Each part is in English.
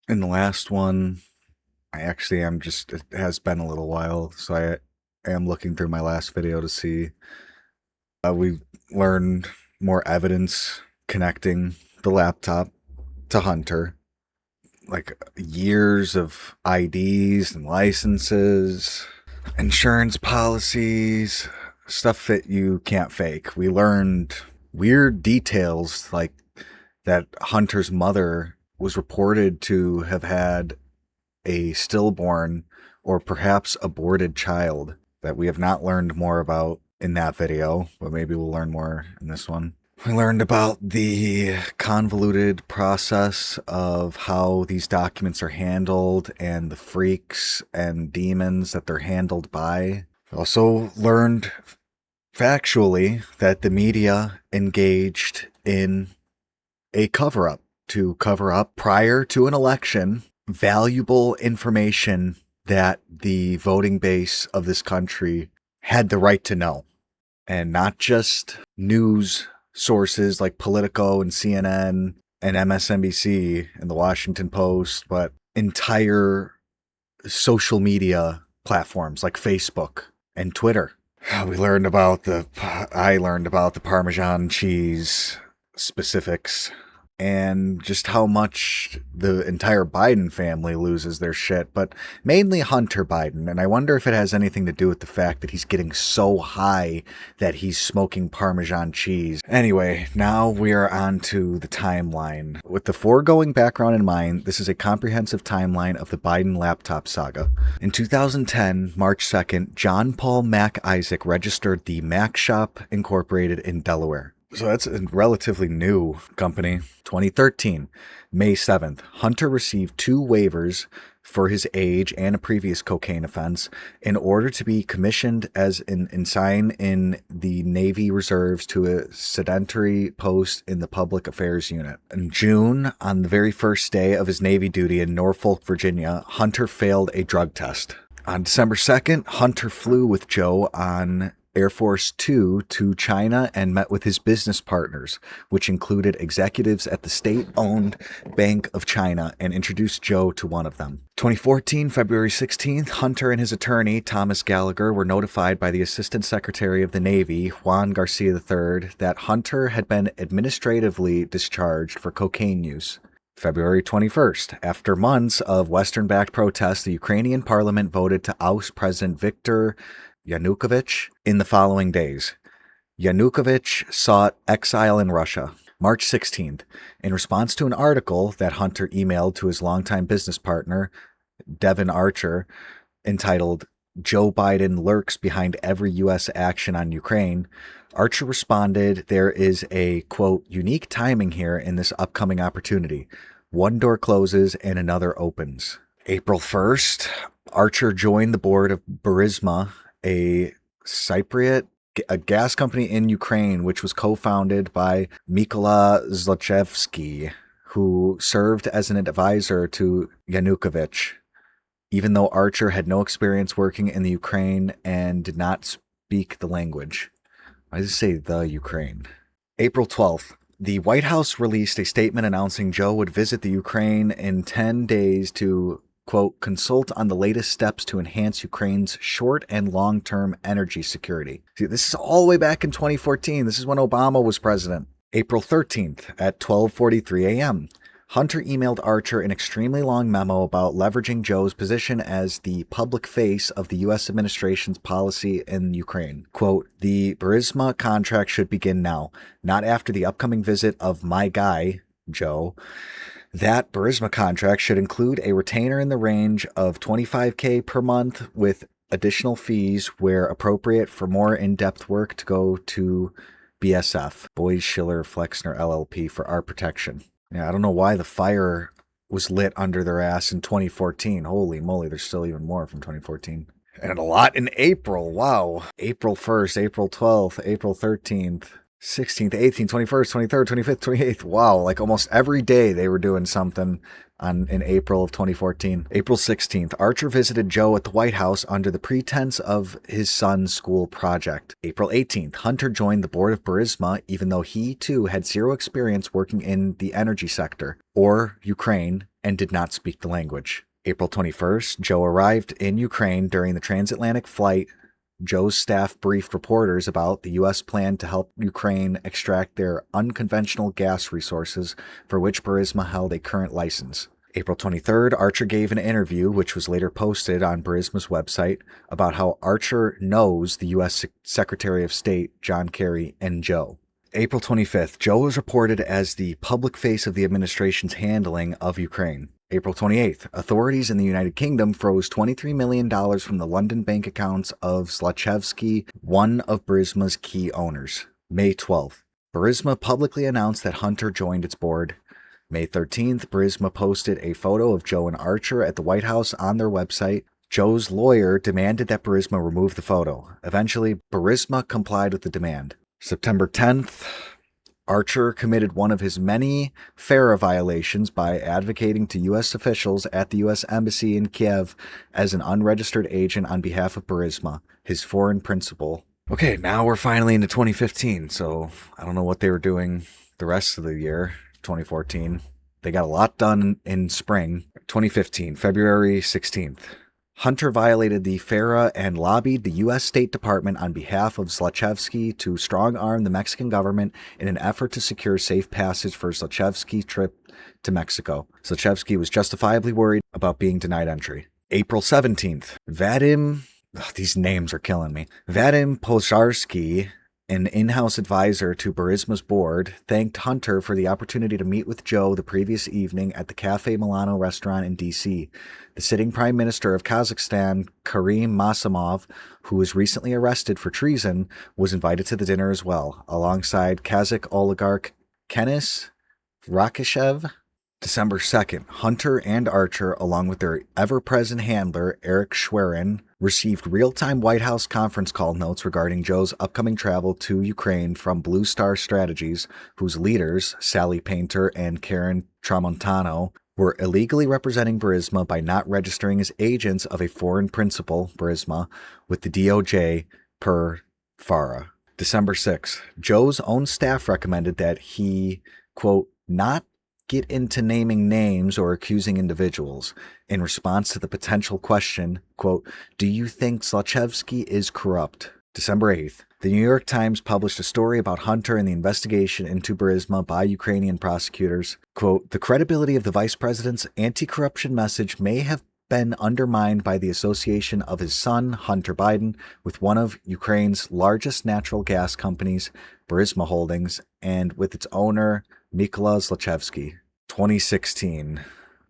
In the last one, I actually am just, it has been a little while, so I am looking through my last video to see. We learned more evidence connecting the laptop to Hunter, like years of IDs and licenses, insurance policies, stuff that you can't fake. We learned weird details like that Hunter's mother was reported to have had a stillborn or perhaps aborted child that we have not learned more about in that video, but maybe we'll learn more in this one. We learned about the convoluted process of how these documents are handled and the freaks and demons that they're handled by. We also learned factually that the media engaged in a cover up to cover up prior to an election valuable information that the voting base of this country had the right to know. And not just news sources like Politico and CNN and MSNBC and the Washington Post, but entire social media platforms like Facebook and Twitter. I learned about the Parmesan cheese specifics and just how much the entire Biden family loses their shit, but mainly Hunter Biden. And I wonder if it has anything to do with the fact that he's getting so high that he's smoking Parmesan cheese. Anyway, now we are on to the timeline. With the foregoing background in mind, this is a comprehensive timeline of the Biden laptop saga. In 2010, March 2nd, John Paul Mac Isaac registered the Mac Shop Incorporated in Delaware. So that's a relatively new company. 2013, May 7th, Hunter received 2 waivers for his age and a previous cocaine offense in order to be commissioned as an ensign in the Navy Reserves to a sedentary post in the Public Affairs Unit. In June, on the very first day of his Navy duty in Norfolk, Virginia, Hunter failed a drug test. On December 2nd, Hunter flew with Joe on Air Force Two to China and met with his business partners, which included executives at the state-owned Bank of China, and introduced Joe to one of them. 2014, February 16th, Hunter and his attorney, Thomas Gallagher, were notified by the Assistant Secretary of the Navy, Juan Garcia III, that Hunter had been administratively discharged for cocaine use. February 21st, after months of Western-backed protests, the Ukrainian parliament voted to oust President Viktor Yanukovych in the following days. Yanukovych sought exile in Russia. March 16th, in response to an article that Hunter emailed to his longtime business partner, Devin Archer, entitled "Joe Biden Lurks Behind Every U.S. Action on Ukraine," Archer responded, "There is a, quote, unique timing here in this upcoming opportunity. One door closes and another opens." April 1st, Archer joined the board of Burisma, a gas company in Ukraine, which was co-founded by Mykola Zlochevsky, who served as an advisor to Yanukovych, even though Archer had no experience working in the Ukraine and did not speak the language. I just say the Ukraine. April 12th, the White House released a statement announcing Joe would visit the Ukraine in 10 days to, quote, consult on the latest steps to enhance Ukraine's short and long-term energy security. See, this is all the way back in 2014. This is when Obama was president. April 13th at 12:43 a.m., Hunter emailed Archer an extremely long memo about leveraging Joe's position as the public face of the U.S. administration's policy in Ukraine. Quote, "The Burisma contract should begin now, not after the upcoming visit of my guy, Joe. That Burisma contract should include a retainer in the range of $25K per month with additional fees where appropriate for more in-depth work to go to BSF, Boys Schiller Flexner LLP, for our protection." Yeah, I don't know why the fire was lit under their ass in 2014. Holy moly, there's still even more from 2014. And a lot in April. Wow. April 1st, April 12th, April 13th. 16th, 18th, 21st, 23rd, 25th, 28th. Wow, like almost every day they were doing something in April of 2014. April 16th, Archer visited Joe at the White House under the pretense of his son's school project. April 18th, Hunter joined the board of Burisma even though he too had zero experience working in the energy sector or Ukraine and did not speak the language. April 21st, Joe arrived in Ukraine during the transatlantic flight. Joe's staff briefed reporters about the U.S. plan to help Ukraine extract their unconventional gas resources, for which Burisma held a current license. April 23rd, Archer gave an interview, which was later posted on Burisma's website, about how Archer knows the U.S. Secretary of State, John Kerry, and Joe. April 25th, Joe was reported as the public face of the administration's handling of Ukraine. April 28th, authorities in the United Kingdom froze $23 million from the London bank accounts of Zlochevsky, one of Burisma's key owners. May 12th, Burisma publicly announced that Hunter joined its board. May 13th, Burisma posted a photo of Joe and Archer at the White House on their website. Joe's lawyer demanded that Burisma remove the photo. Eventually, Burisma complied with the demand. September 10th, Archer committed one of his many FARA violations by advocating to U.S. officials at the U.S. Embassy in Kiev as an unregistered agent on behalf of Burisma, his foreign principal. Okay, now we're finally into 2015, so I don't know what they were doing the rest of the year, 2014. They got a lot done in spring. 2015, February 16th. Hunter violated the FARA and lobbied the U.S. State Department on behalf of Zlochevsky to strong-arm the Mexican government in an effort to secure safe passage for Zlochevsky's trip to Mexico. Zlochevsky was justifiably worried about being denied entry. April 17th. These names are killing me. Vadim Pozharsky, an in-house advisor to Burisma's board, thanked Hunter for the opportunity to meet with Joe the previous evening at the Cafe Milano restaurant in D.C. The sitting Prime Minister of Kazakhstan, Karim Masimov, who was recently arrested for treason, was invited to the dinner as well, alongside Kazakh oligarch Kenis Rakishev. December 2nd, Hunter and Archer, along with their ever-present handler, Eric Schwerin, received real-time White House conference call notes regarding Joe's upcoming travel to Ukraine from Blue Star Strategies, whose leaders, Sally Painter and Karen Tramontano, were illegally representing Burisma by not registering as agents of a foreign principal, Burisma, with the DOJ per FARA. December 6th, Joe's own staff recommended that he, quote, not get into naming names or accusing individuals in response to the potential question, quote, do you think Zlochevsky is corrupt? December 8th, the New York Times published a story about Hunter and the investigation into Burisma by Ukrainian prosecutors. Quote, the credibility of the vice president's anti-corruption message may have been undermined by the association of his son, Hunter Biden, with one of Ukraine's largest natural gas companies, Burisma Holdings, and with its owner, Mykola Zlochevsky. 2016,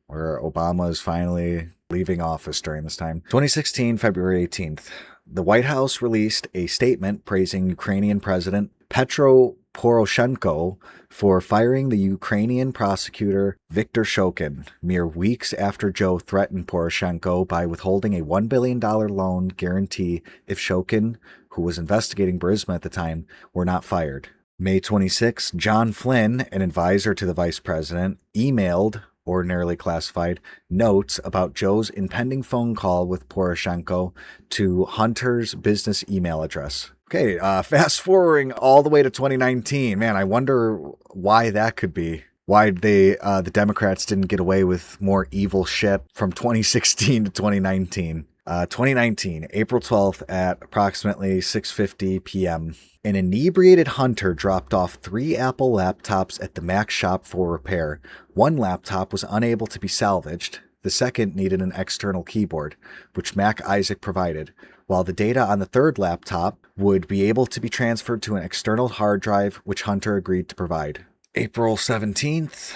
where Obama is finally leaving office during this time. 2016, February 18th. The White House released a statement praising Ukrainian President Petro Poroshenko for firing the Ukrainian prosecutor Viktor Shokin mere weeks after Joe threatened Poroshenko by withholding a $1 billion loan guarantee if Shokin, who was investigating Burisma at the time, were not fired. May 26, John Flynn, an advisor to the vice president, emailed, ordinarily classified, notes about Joe's impending phone call with Poroshenko to Hunter's business email address. Okay, fast forwarding all the way to 2019. Man, I wonder why that could be. Why the Democrats didn't get away with more evil shit from 2016 to 2019. 2019, April 12th at approximately 6:50 p.m. An inebriated Hunter dropped off 3 Apple laptops at the Mac shop for repair. One laptop was unable to be salvaged. The second needed an external keyboard, which Mac Isaac provided, while the data on the third laptop would be able to be transferred to an external hard drive, which Hunter agreed to provide. April 17th,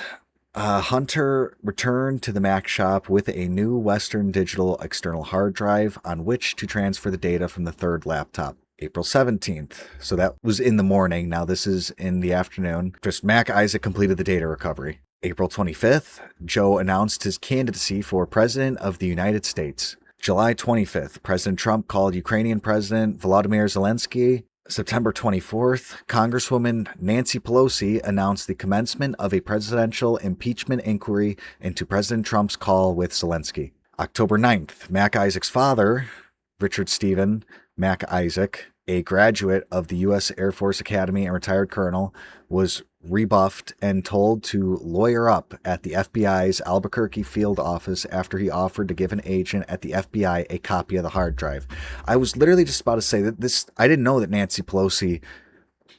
Hunter returned to the Mac shop with a new Western Digital external hard drive on which to transfer the data from the third laptop. April 17th. So that was in the morning. Now this is in the afternoon. Just Mac Isaac completed the data recovery. April 25th, Joe announced his candidacy for President of the United States. July 25th, President Trump called Ukrainian President Volodymyr Zelensky September 24th, Congresswoman Nancy Pelosi announced the commencement of a presidential impeachment inquiry into President Trump's call with Zelensky. October 9th, Mac Isaac's father, Richard Stephen Mac Isaac, a graduate of the U.S. Air Force Academy and retired colonel, was rebuffed and told to lawyer up at the FBI's Albuquerque field office after he offered to give an agent at the FBI a copy of the hard drive. I was literally just about to say that I didn't know that Nancy Pelosi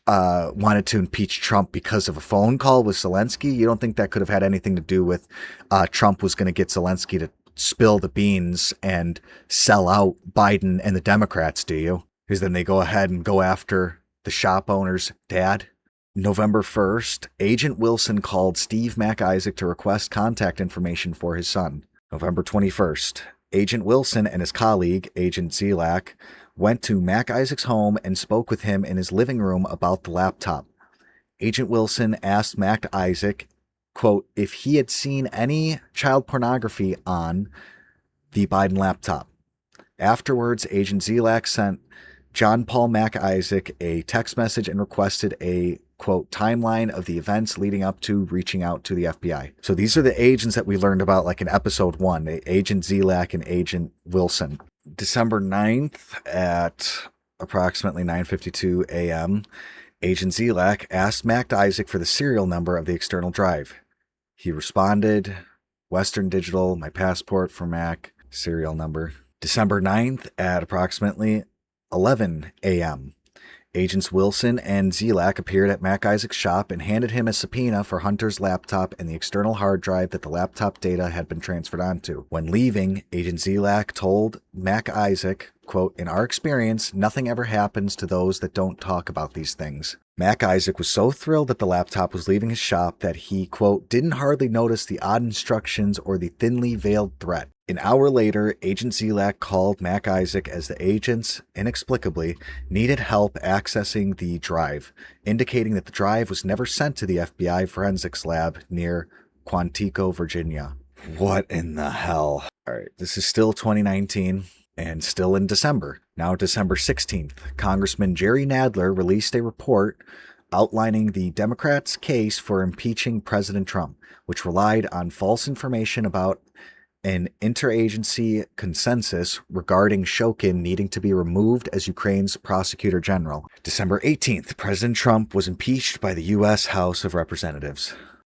wanted to impeach Trump because of a phone call with Zelensky. You don't think that could have had anything to do with Trump was going to get Zelensky to spill the beans and sell out Biden and the Democrats, do you? Because then they go ahead and go after the shop owner's dad. November 1st, Agent Wilson called Steve Mac Isaac to request contact information for his son. November 21st, Agent Wilson and his colleague, Agent Zelak, went to Mac Isaac's home and spoke with him in his living room about the laptop. Agent Wilson asked Mac Isaac, quote, if he had seen any child pornography on the Biden laptop. Afterwards, Agent Zelak sent John Paul Mac Isaac a text message and requested a, quote, timeline of the events leading up to reaching out to the FBI. So these are the agents that we learned about like in episode 1, Agent Zelak and Agent Wilson. December 9th at approximately 9:52 a.m., Agent Zelak asked Mac Isaac for the serial number of the external drive. He responded, Western Digital, my passport for Mac, serial number. December 9th at approximately 11 a.m., Agents Wilson and Zelak appeared at Mac Isaac's shop and handed him a subpoena for Hunter's laptop and the external hard drive that the laptop data had been transferred onto. When leaving, Agent Zelak told Mac Isaac, quote, in our experience, nothing ever happens to those that don't talk about these things. Mac Isaac was so thrilled that the laptop was leaving his shop that he, quote, didn't hardly notice the odd instructions or the thinly veiled threat. An hour later, Agent Zelak called Mac Isaac as the agents, inexplicably, needed help accessing the drive, indicating that the drive was never sent to the FBI forensics lab near Quantico, Virginia. What in the hell? All right, this is still 2019 and still in December. Now, December 16th, Congressman Jerry Nadler released a report outlining the Democrats' case for impeaching President Trump, which relied on false information about an interagency consensus regarding Shokin needing to be removed as Ukraine's prosecutor general. December 18th, President Trump was impeached by the U.S. House of Representatives.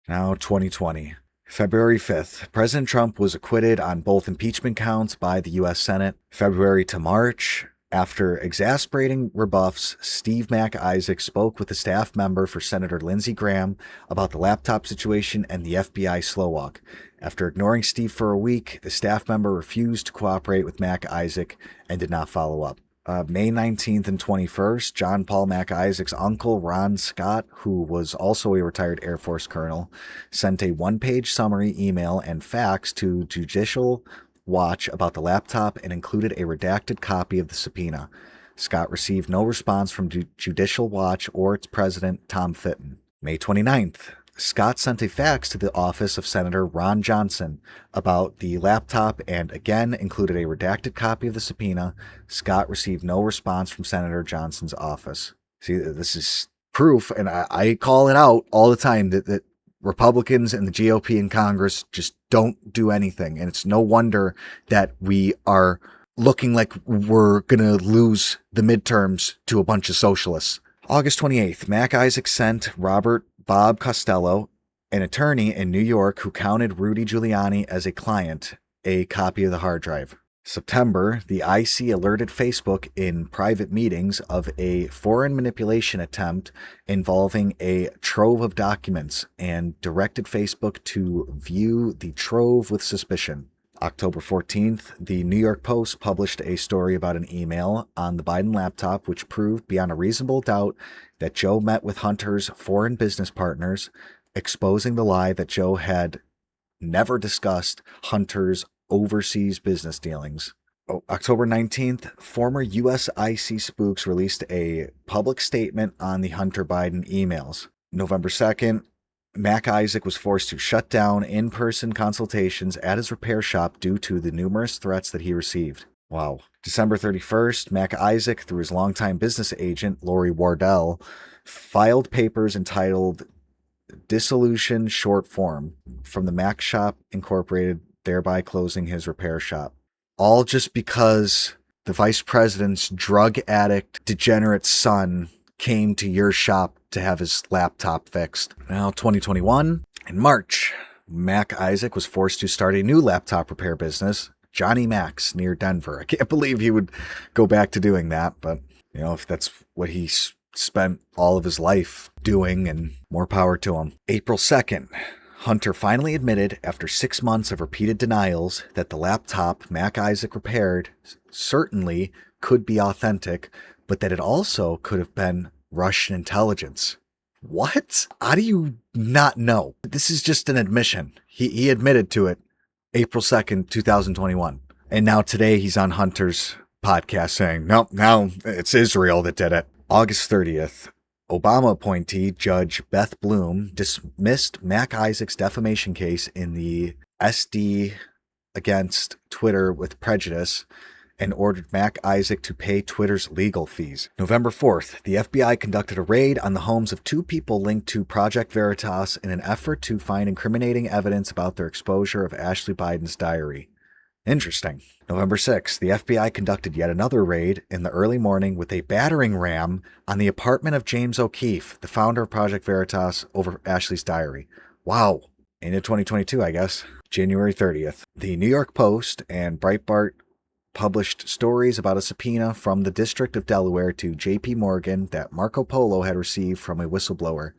Now 2020. February 5th, President Trump was acquitted on both impeachment counts by the U.S. Senate. February to March, after exasperating rebuffs, Steve Mac Isaac spoke with a staff member for Senator Lindsey Graham about the laptop situation and the FBI slow walk. After ignoring Steve for a week, the staff member refused to cooperate with Mac Isaac and did not follow up. May 19th and 21st, John Paul Mac Isaac's uncle, Ron Scott, who was also a retired Air Force colonel, sent a one-page summary email and fax to Judicial Watch about the laptop and included a redacted copy of the subpoena. Scott received no response from Judicial Watch or its president, Tom Fitton. May 29th, Scott sent a fax to the office of Senator Ron Johnson about the laptop and again included a redacted copy of the subpoena. Scott received no response from Senator Johnson's office. See, this is proof, and I call it out all the time, that Republicans and the GOP in Congress just don't do anything. And it's no wonder that we are looking like we're going to lose the midterms to a bunch of socialists. August 28th, Mac Isaac sent Robert Bob Costello, an attorney in New York who counted Rudy Giuliani as a client, a copy of the hard drive. September, the IC alerted Facebook in private meetings of a foreign manipulation attempt involving a trove of documents and directed Facebook to view the trove with suspicion. October 14th, the New York Post published a story about an email on the Biden laptop which proved beyond a reasonable doubt that Joe met with Hunter's foreign business partners, exposing the lie that Joe had never discussed Hunter's overseas business dealings. October 19th, former U.S. IC spooks released a public statement on the Hunter Biden emails. November 2nd, Mac Isaac was forced to shut down in-person consultations at his repair shop due to the numerous threats that he received. Wow. December 31st, Mac Isaac, through his longtime business agent, Lori Wardell, filed papers entitled Dissolution Short Form from the Mac Shop Incorporated, thereby closing his repair shop. All just because the vice president's drug addict, degenerate son came to your shop to have his laptop fixed. Now, 2021, in March, Mac Isaac was forced to start a new laptop repair business, Johnny Mac's, near Denver. I can't believe he would go back to doing that, but, if that's what he spent all of his life doing, and more power to him. April 2nd, Hunter finally admitted, after 6 months of repeated denials, that the laptop Mac Isaac repaired certainly could be authentic, but that it also could have been Russian intelligence. What? How do you not know? This is just an admission. He admitted to it April 2nd, 2021. And now today he's on Hunter's podcast saying, nope, now it's Israel that did it. August 30th, Obama appointee Judge Beth Bloom dismissed Mac Isaac's defamation case in the SD against Twitter with prejudice and ordered Mac Isaac to pay Twitter's legal fees. November 4th, the FBI conducted a raid on the homes of 2 people linked to Project Veritas in an effort to find incriminating evidence about their exposure of Ashley Biden's diary. Interesting. November 6th, the FBI conducted yet another raid in the early morning with a battering ram on the apartment of James O'Keefe, the founder of Project Veritas, over Ashley's diary. Wow. Into 2022, I guess. January 30th, the New York Post and Breitbart published stories about a subpoena from the District of Delaware to J.P. Morgan that Marco Polo had received from a whistleblower.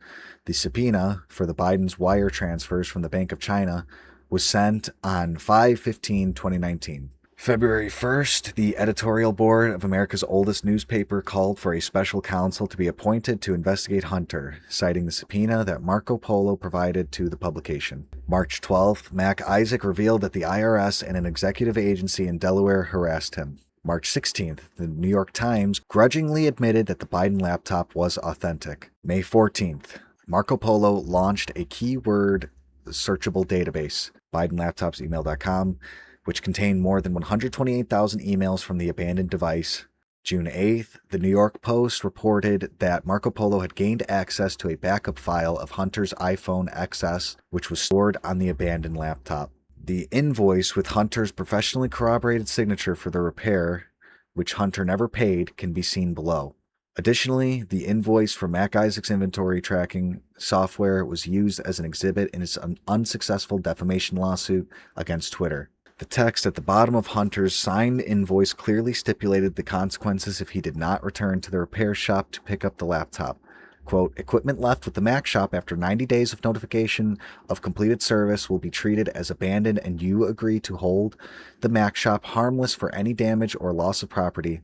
The subpoena for the Biden's wire transfers from the Bank of China was sent on 5/15/2019. February 1st, the editorial board of America's oldest newspaper called for a special counsel to be appointed to investigate Hunter, citing the subpoena that Marco Polo provided to the publication. March 12th, Mac Isaac revealed that the IRS and an executive agency in Delaware harassed him. March 16th, the New York Times grudgingly admitted that the Biden laptop was authentic. May 14th, Marco Polo launched a keyword searchable database, BidenLaptopsEmail.com, which contained more than 128,000 emails from the abandoned device. June 8th, the New York Post reported that Marco Polo had gained access to a backup file of Hunter's iPhone XS, which was stored on the abandoned laptop. The invoice with Hunter's professionally corroborated signature for the repair, which Hunter never paid, can be seen below. Additionally, the invoice for Mac Isaac's inventory tracking software was used as an exhibit in his unsuccessful defamation lawsuit against Twitter. The text at the bottom of Hunter's signed invoice clearly stipulated the consequences if he did not return to the repair shop to pick up the laptop. Quote, equipment left with the Mac shop after 90 days of notification of completed service will be treated as abandoned, and you agree to hold the Mac shop harmless for any damage or loss of property.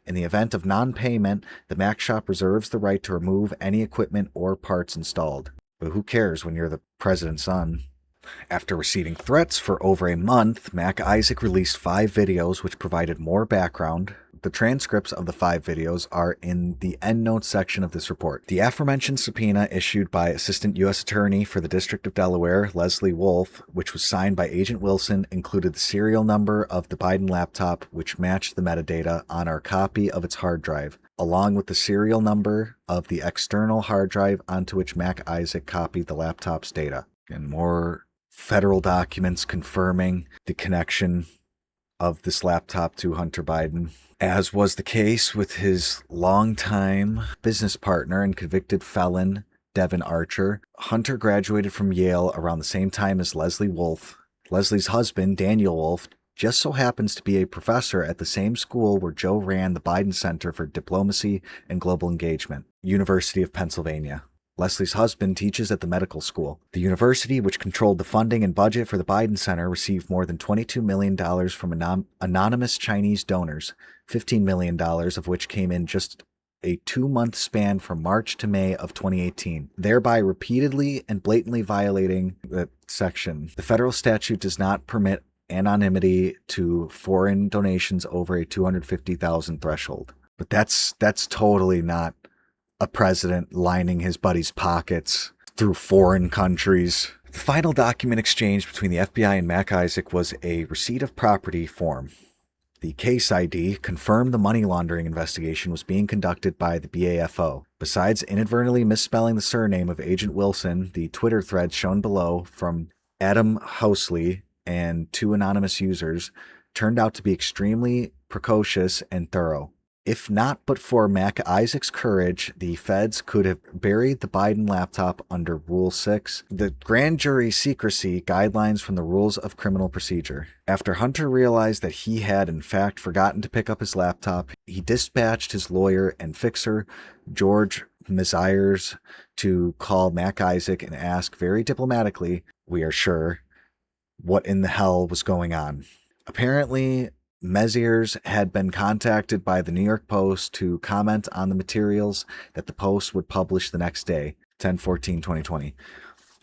In the event of non-payment, the Mac shop reserves the right to remove any equipment or parts installed. But who cares when you're the president's son? After receiving threats for over a month, Mac Isaac released 5 videos which provided more background. The transcripts of the 5 videos are in the endnotes section of this report. The aforementioned subpoena issued by Assistant U.S. Attorney for the District of Delaware, Leslie Wolf, which was signed by Agent Wilson, included the serial number of the Biden laptop, which matched the metadata on our copy of its hard drive, along with the serial number of the external hard drive onto which Mac Isaac copied the laptop's data. And more federal documents confirming the connection of this laptop to Hunter Biden. As was the case with his longtime business partner and convicted felon, Devin Archer, Hunter graduated from Yale around the same time as Leslie Wolf. Leslie's husband, Daniel Wolf, just so happens to be a professor at the same school where Joe ran the Biden Center for Diplomacy and Global Engagement, University of Pennsylvania. Leslie's husband teaches at the medical school. The university, which controlled the funding and budget for the Biden Center, received more than $22 million from anonymous Chinese donors, $15 million of which came in just a 2-month span from March to May of 2018, thereby repeatedly and blatantly violating the section. The federal statute does not permit anonymity to foreign donations over a $250,000 threshold. But that's totally not a president lining his buddy's pockets through foreign countries. The final document exchange between the FBI and Mac Isaac was a receipt of property form. The case ID confirmed the money laundering investigation was being conducted by the BAFO. Besides inadvertently misspelling the surname of Agent Wilson, the Twitter threads shown below from Adam Housley and 2 anonymous users turned out to be extremely precocious and thorough. If not but for Mac Isaac's courage, the feds could have buried the Biden laptop under Rule 6, the grand jury secrecy guidelines from the Rules of Criminal Procedure. After Hunter realized that he had in fact forgotten to pick up his laptop, he dispatched his lawyer and fixer, George Mezires, to call Mac Isaac and ask very diplomatically, we are sure, what in the hell was going on. Apparently, Mezires had been contacted by the New York Post to comment on the materials that the Post would publish the next day, 10/14/2020.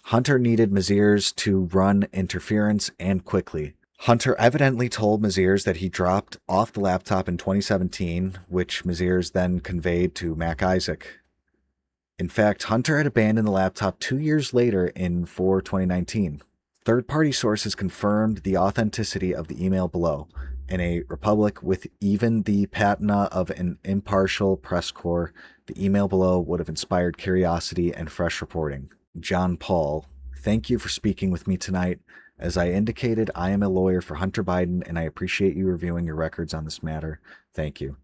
Hunter needed Mezires to run interference and quickly. Hunter evidently told Mezires that he dropped off the laptop in 2017, which Mezires then conveyed to Mac Isaac. In fact, Hunter had abandoned the laptop 2 years later in 4/2019. Third-party sources confirmed the authenticity of the email below. In a republic with even the patina of an impartial press corps, the email below would have inspired curiosity and fresh reporting. John Paul, thank you for speaking with me tonight. As I indicated, I am a lawyer for Hunter Biden, and I appreciate you reviewing your records on this matter. Thank you.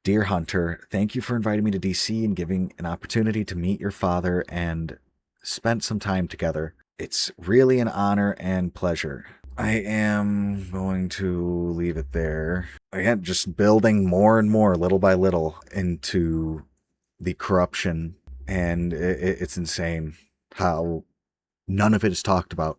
Dear Hunter, thank you for inviting me to DC and giving an opportunity to meet your father and spend some time together. It's really an honor and pleasure. I am going to leave it there. Again, just building more and more, little by little, into the corruption, and it's insane how none of it is talked about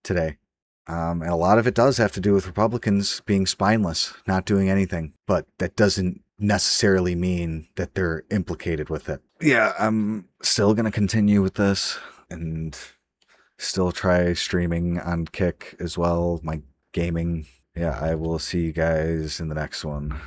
today. And a lot of it does have to do with Republicans being spineless, not doing anything, but that doesn't necessarily mean that they're implicated with it. Yeah, I'm still going to continue with this, and still try streaming on Kick as well, my gaming. Yeah, I will see you guys in the next one.